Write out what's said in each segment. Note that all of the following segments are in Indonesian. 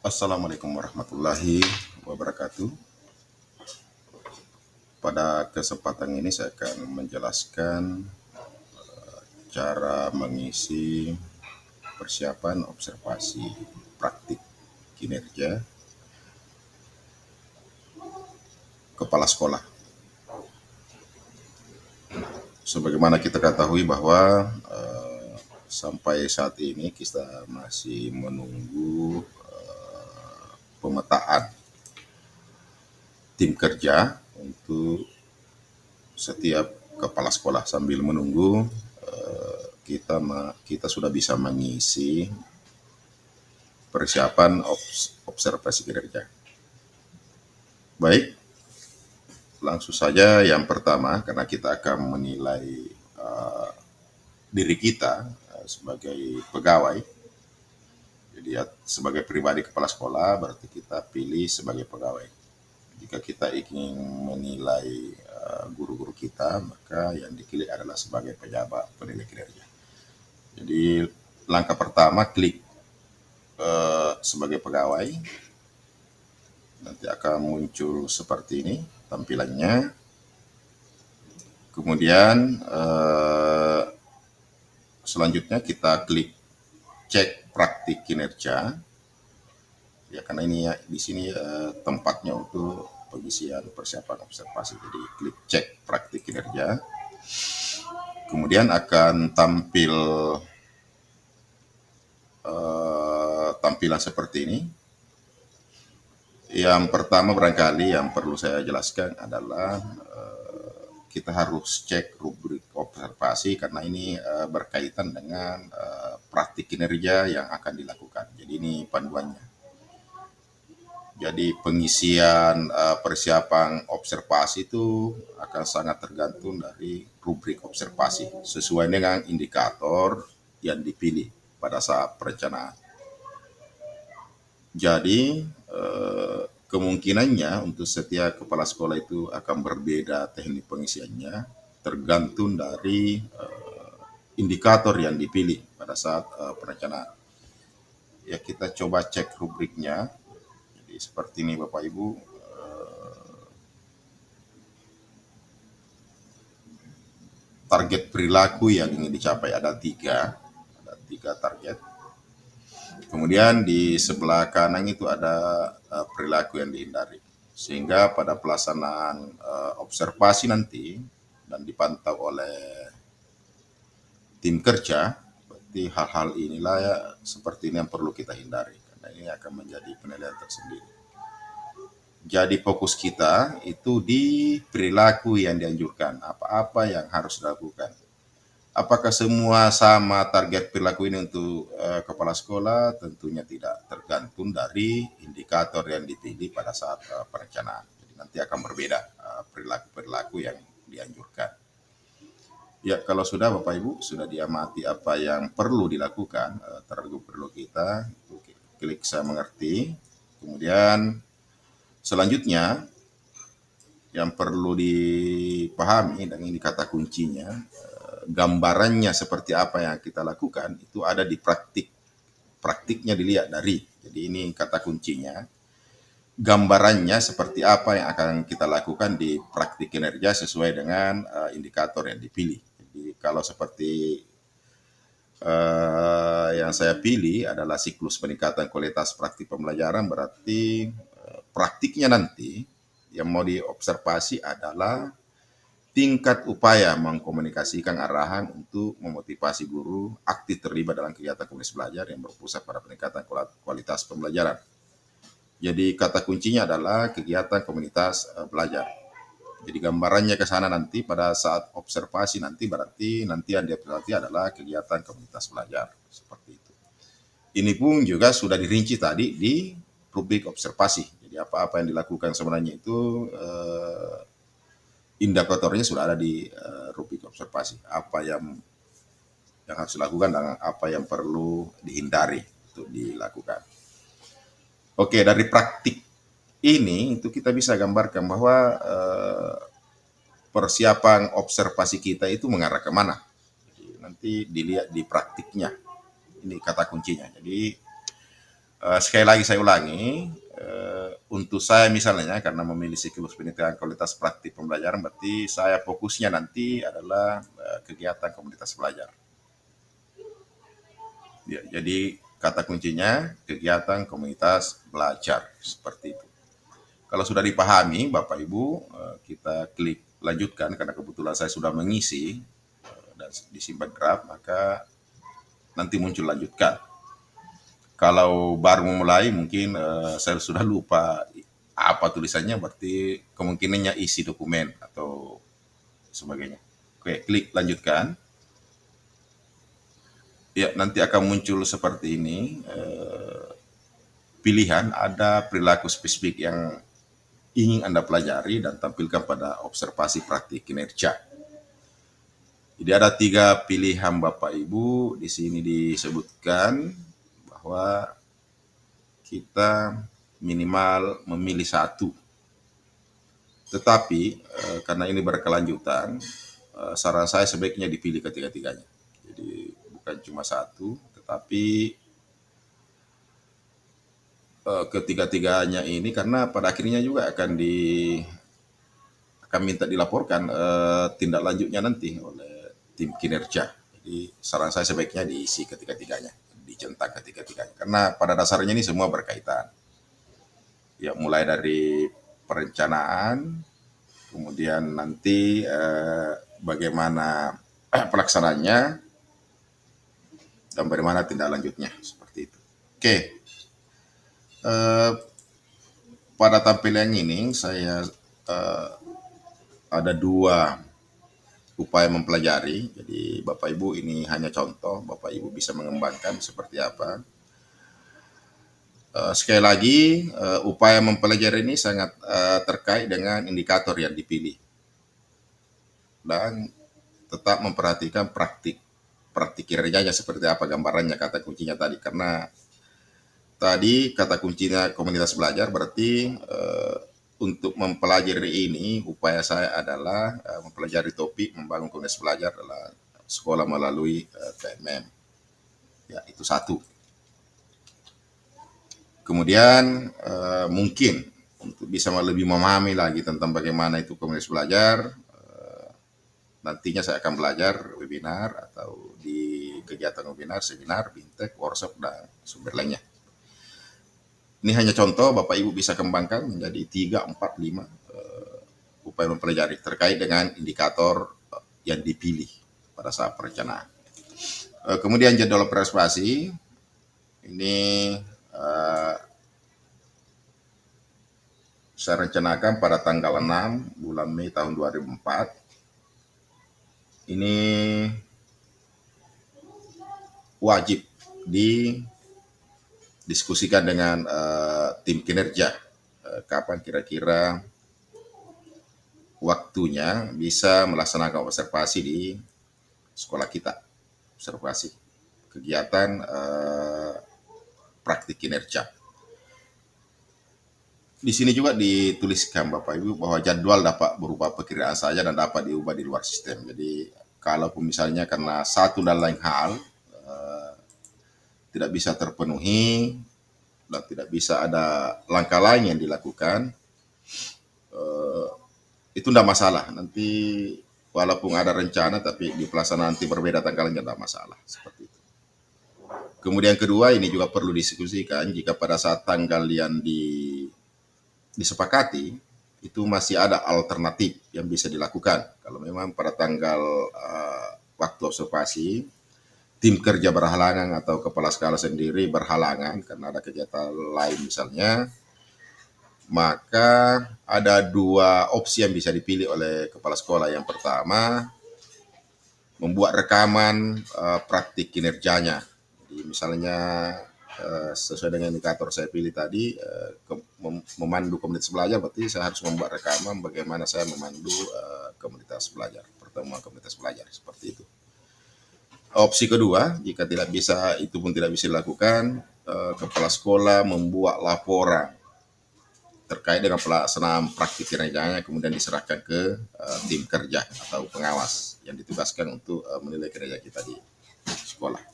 Assalamualaikum warahmatullahi wabarakatuh. Pada kesempatan ini saya akan menjelaskan cara mengisi persiapan observasi praktik kinerja kepala sekolah. Sebagaimana kita ketahui bahwa sampai saat ini kita masih menunggu pemetaan tim kerja untuk setiap kepala sekolah. Sambil menunggu kita sudah bisa mengisi persiapan observasi kinerja. Baik, langsung saja yang pertama, karena kita akan menilai diri kita sebagai pegawai. Jadi sebagai pribadi kepala sekolah berarti kita pilih sebagai pegawai. Jika kita ingin menilai guru-guru kita, maka yang dipilih adalah sebagai pejabat penilai kinerja. Jadi langkah pertama, klik sebagai pegawai. Nanti akan muncul seperti ini tampilannya. Kemudian selanjutnya kita klik cek praktik kinerja. Ya, karena ini ya, di sini tempatnya untuk pengisian persiapan observasi. Jadi klik cek praktik kinerja. Kemudian akan tampil tampilan seperti ini. Yang pertama barangkali yang perlu saya jelaskan adalah kita harus cek rubrik observasi karena ini berkaitan dengan praktik kinerja yang akan dilakukan. Jadi ini panduannya. Jadi pengisian persiapan observasi itu akan sangat tergantung dari rubrik observasi sesuai dengan indikator yang dipilih pada saat perencanaan. Jadi kemungkinannya untuk setiap kepala sekolah itu akan berbeda teknik pengisiannya tergantung dari indikator yang dipilih pada saat perencanaan. Ya, kita coba cek rubriknya. Jadi seperti ini Bapak Ibu. Target perilaku yang ingin dicapai ada tiga target. Kemudian di sebelah kanan itu ada perilaku yang dihindari. Sehingga pada pelaksanaan observasi nanti dan dipantau oleh tim kerja, berarti hal-hal inilah ya, seperti ini yang perlu kita hindari. Karena ini akan menjadi penilaian tersendiri. Jadi fokus kita itu di perilaku yang dianjurkan, apa-apa yang harus dilakukan. Apakah semua sama target perilaku ini untuk kepala sekolah? Tentunya tidak, tergantung dari indikator yang dipilih pada saat perencanaan. Jadi nanti akan berbeda perilaku-perilaku yang dianjurkan. Ya, kalau sudah Bapak Ibu sudah diamati apa yang perlu dilakukan terhadap perilaku kita, klik saya mengerti. Kemudian selanjutnya yang perlu dipahami dan ini kata kuncinya, gambarannya seperti apa yang kita lakukan itu ada di praktiknya dilihat dari. Jadi ini kata kuncinya, gambarannya seperti apa yang akan kita lakukan di praktik kinerja sesuai dengan indikator yang dipilih. Jadi kalau seperti yang saya pilih adalah siklus peningkatan kualitas praktik pembelajaran, berarti praktiknya nanti yang mau diobservasi adalah tingkat upaya mengkomunikasikan arahan untuk memotivasi guru aktif terlibat dalam kegiatan komunitas belajar yang berpusat pada peningkatan kualitas pembelajaran. Jadi kata kuncinya adalah kegiatan komunitas belajar. Jadi gambarannya ke sana nanti pada saat observasi nanti berarti nanti yang diobservasi adalah kegiatan komunitas belajar seperti itu. Ini pun juga sudah dirinci tadi di rubrik observasi. Jadi apa-apa yang dilakukan sebenarnya itu indikatornya sudah ada di rubrik observasi. Apa yang harus dilakukan dan apa yang perlu dihindari untuk dilakukan. Oke, dari praktik ini itu kita bisa gambarkan bahwa persiapan observasi kita itu mengarah kemana. Jadi, nanti dilihat di praktiknya. Ini kata kuncinya. Jadi Sekali lagi saya ulangi, untuk saya misalnya karena memilih siklus penelitian kualitas praktik pembelajaran, berarti saya fokusnya nanti adalah kegiatan komunitas belajar. Ya, jadi kata kuncinya kegiatan komunitas belajar seperti itu. Kalau sudah dipahami Bapak Ibu, kita klik lanjutkan karena kebetulan saya sudah mengisi dan disimpan draft, maka nanti muncul lanjutkan. Kalau baru memulai mungkin saya sudah lupa apa tulisannya, berarti kemungkinannya isi dokumen atau sebagainya. Oke, klik lanjutkan. Ya, nanti akan muncul seperti ini. Pilihan ada perilaku spesifik yang ingin Anda pelajari dan tampilkan pada observasi praktik kinerja. Jadi ada 3 pilihan Bapak Ibu. Di sini disebutkan bahwa kita minimal memilih satu. Tetapi karena ini berkelanjutan, saran saya sebaiknya dipilih ketiga-tiganya. Jadi bukan cuma satu, tetapi ketiga-tiganya ini karena pada akhirnya juga akan minta dilaporkan tindak lanjutnya nanti oleh tim kinerja. Jadi saran saya sebaiknya diisi ketiga-tiganya, dicentak ketiga-tiganya. Karena pada dasarnya ini semua berkaitan. Ya, mulai dari perencanaan, kemudian nanti bagaimana pelaksanaannya, dan bagaimana tindak lanjutnya, seperti itu. Oke, pada tampilan ini saya ada 2 upaya mempelajari. Jadi Bapak Ibu ini hanya contoh, Bapak Ibu bisa mengembangkan seperti apa. Sekali lagi, upaya mempelajari ini sangat terkait dengan indikator yang dipilih dan tetap memperhatikan praktik kinerjanya seperti apa gambarannya, kata kuncinya tadi. Karena tadi kata kuncinya komunitas belajar, berarti untuk mempelajari ini upaya saya adalah mempelajari topik membangun komunitas belajar adalah sekolah melalui PMM. Ya, itu satu. Kemudian mungkin untuk bisa lebih memahami lagi tentang bagaimana itu komunitas belajar, nantinya saya akan belajar webinar atau di kegiatan webinar, seminar, bintek, workshop, dan sumber lainnya. Ini hanya contoh, Bapak Ibu bisa kembangkan menjadi 3, 4, 5 upaya mempelajari terkait dengan indikator yang dipilih pada saat perencanaan. Kemudian jadwal observasi ini saya rencanakan pada tanggal 6 bulan Mei tahun 2004. Ini wajib didiskusikan dengan tim kinerja. Kapan kira-kira waktunya bisa melaksanakan observasi di sekolah kita. Observasi kegiatan praktik kinerja. Di sini juga dituliskan Bapak Ibu bahwa jadwal dapat berupa perkiraan saja dan dapat diubah di luar sistem. Jadi kalaupun misalnya karena satu dan lain hal tidak bisa terpenuhi dan tidak bisa ada langkah lain yang dilakukan, itu tidak masalah. Nanti walaupun ada rencana tapi di pelaksanaan nanti berbeda tanggalnya, tidak masalah. Seperti itu. Kemudian kedua, ini juga perlu diskusikan jika pada saat tanggal yang disepakati itu masih ada alternatif yang bisa dilakukan. Kalau memang pada tanggal waktu observasi tim kerja berhalangan atau kepala sekolah sendiri berhalangan karena ada kegiatan lain misalnya, maka ada 2 opsi yang bisa dipilih oleh kepala sekolah. Yang pertama, membuat rekaman praktik kinerjanya. Jadi misalnya sesuai dengan indikator saya pilih tadi, memandu komunitas belajar, berarti saya harus membuat rekaman bagaimana saya memandu komunitas belajar, pertemuan komunitas belajar, seperti itu. Opsi kedua, jika tidak bisa, itu pun tidak bisa dilakukan, kepala sekolah membuat laporan terkait dengan pelaksanaan praktik kinerjanya, kemudian diserahkan ke tim kerja atau pengawas yang ditugaskan untuk menilai kinerja kita di sekolah.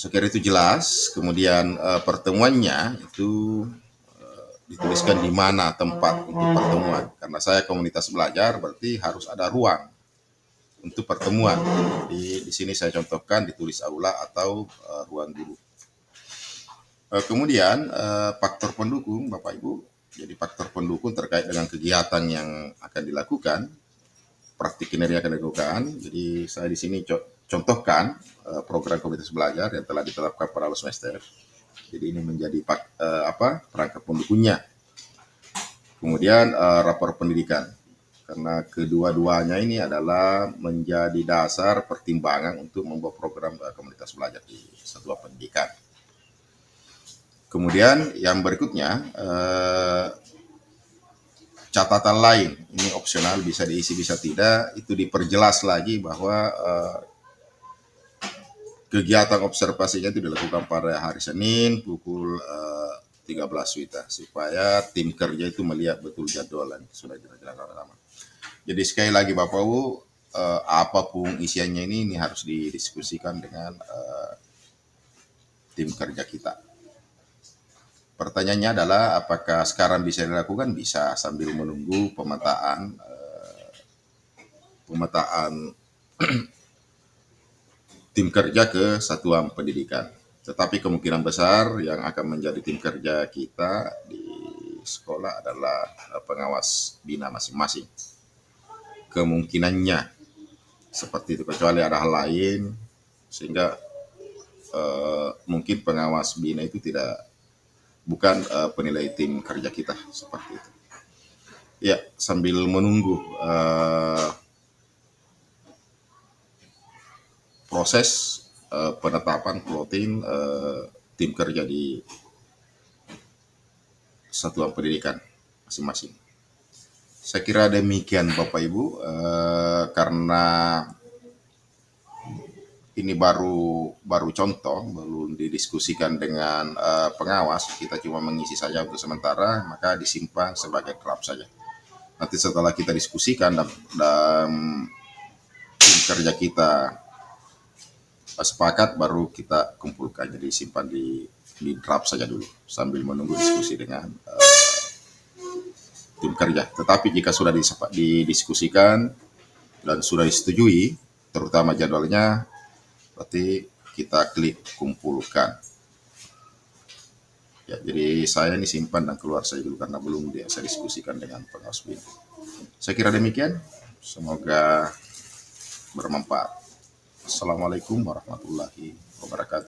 Sekira itu jelas. Kemudian pertemuannya itu dituliskan di mana tempat untuk pertemuan. Karena saya komunitas belajar, berarti harus ada ruang untuk pertemuan. Jadi di sini saya contohkan ditulis aula atau ruang guru. Kemudian faktor pendukung, Bapak Ibu. Jadi faktor pendukung terkait dengan kegiatan yang akan dilakukan, praktik kinerja akan dilakukan. Jadi saya di sini contohkan program komunitas belajar yang telah ditetapkan pada awal semester. Jadi ini menjadi perangkat pendukungnya. Kemudian rapor pendidikan, karena kedua-duanya ini adalah menjadi dasar pertimbangan untuk membuat program komunitas belajar di satuan pendidikan. Kemudian yang berikutnya catatan lain, ini opsional, bisa diisi bisa tidak, itu diperjelas lagi bahwa kegiatan observasinya itu dilakukan pada hari Senin pukul 13 WITA, supaya tim kerja itu melihat betul jadwal yang sudah direncanakan lama. Jadi sekali lagi Bapak Ibu, apapun isiannya ini harus didiskusikan dengan tim kerja kita. Pertanyaannya adalah apakah sekarang bisa dilakukan? Bisa, sambil menunggu pemetaan tim kerja ke satuan pendidikan. Tetapi kemungkinan besar yang akan menjadi tim kerja kita di sekolah adalah pengawas bina masing-masing. Kemungkinannya seperti itu, kecuali ada hal lain sehingga mungkin pengawas bina itu bukan penilai tim kerja kita, seperti itu. Ya, sambil menunggu proses penetapan plotting tim kerja di satuan pendidikan masing-masing. Saya kira demikian Bapak Ibu, karena ini baru contoh, belum didiskusikan dengan pengawas, kita cuma mengisi saja untuk sementara, maka disimpan sebagai draft saja. Nanti setelah kita diskusikan dan tim kerja kita sepakat, baru kita kumpulkan. Jadi simpan di draft saja dulu sambil menunggu diskusi dengan tim kerja. Tetapi jika sudah didiskusikan dan sudah disetujui, terutama jadwalnya, berarti kita klik kumpulkan. Ya, jadi saya ini simpan dan keluar saja dulu karena belum saya diskusikan dengan pengawas BIN. Saya kira demikian. Semoga bermanfaat. Assalamualaikum warahmatullahi wabarakatuh.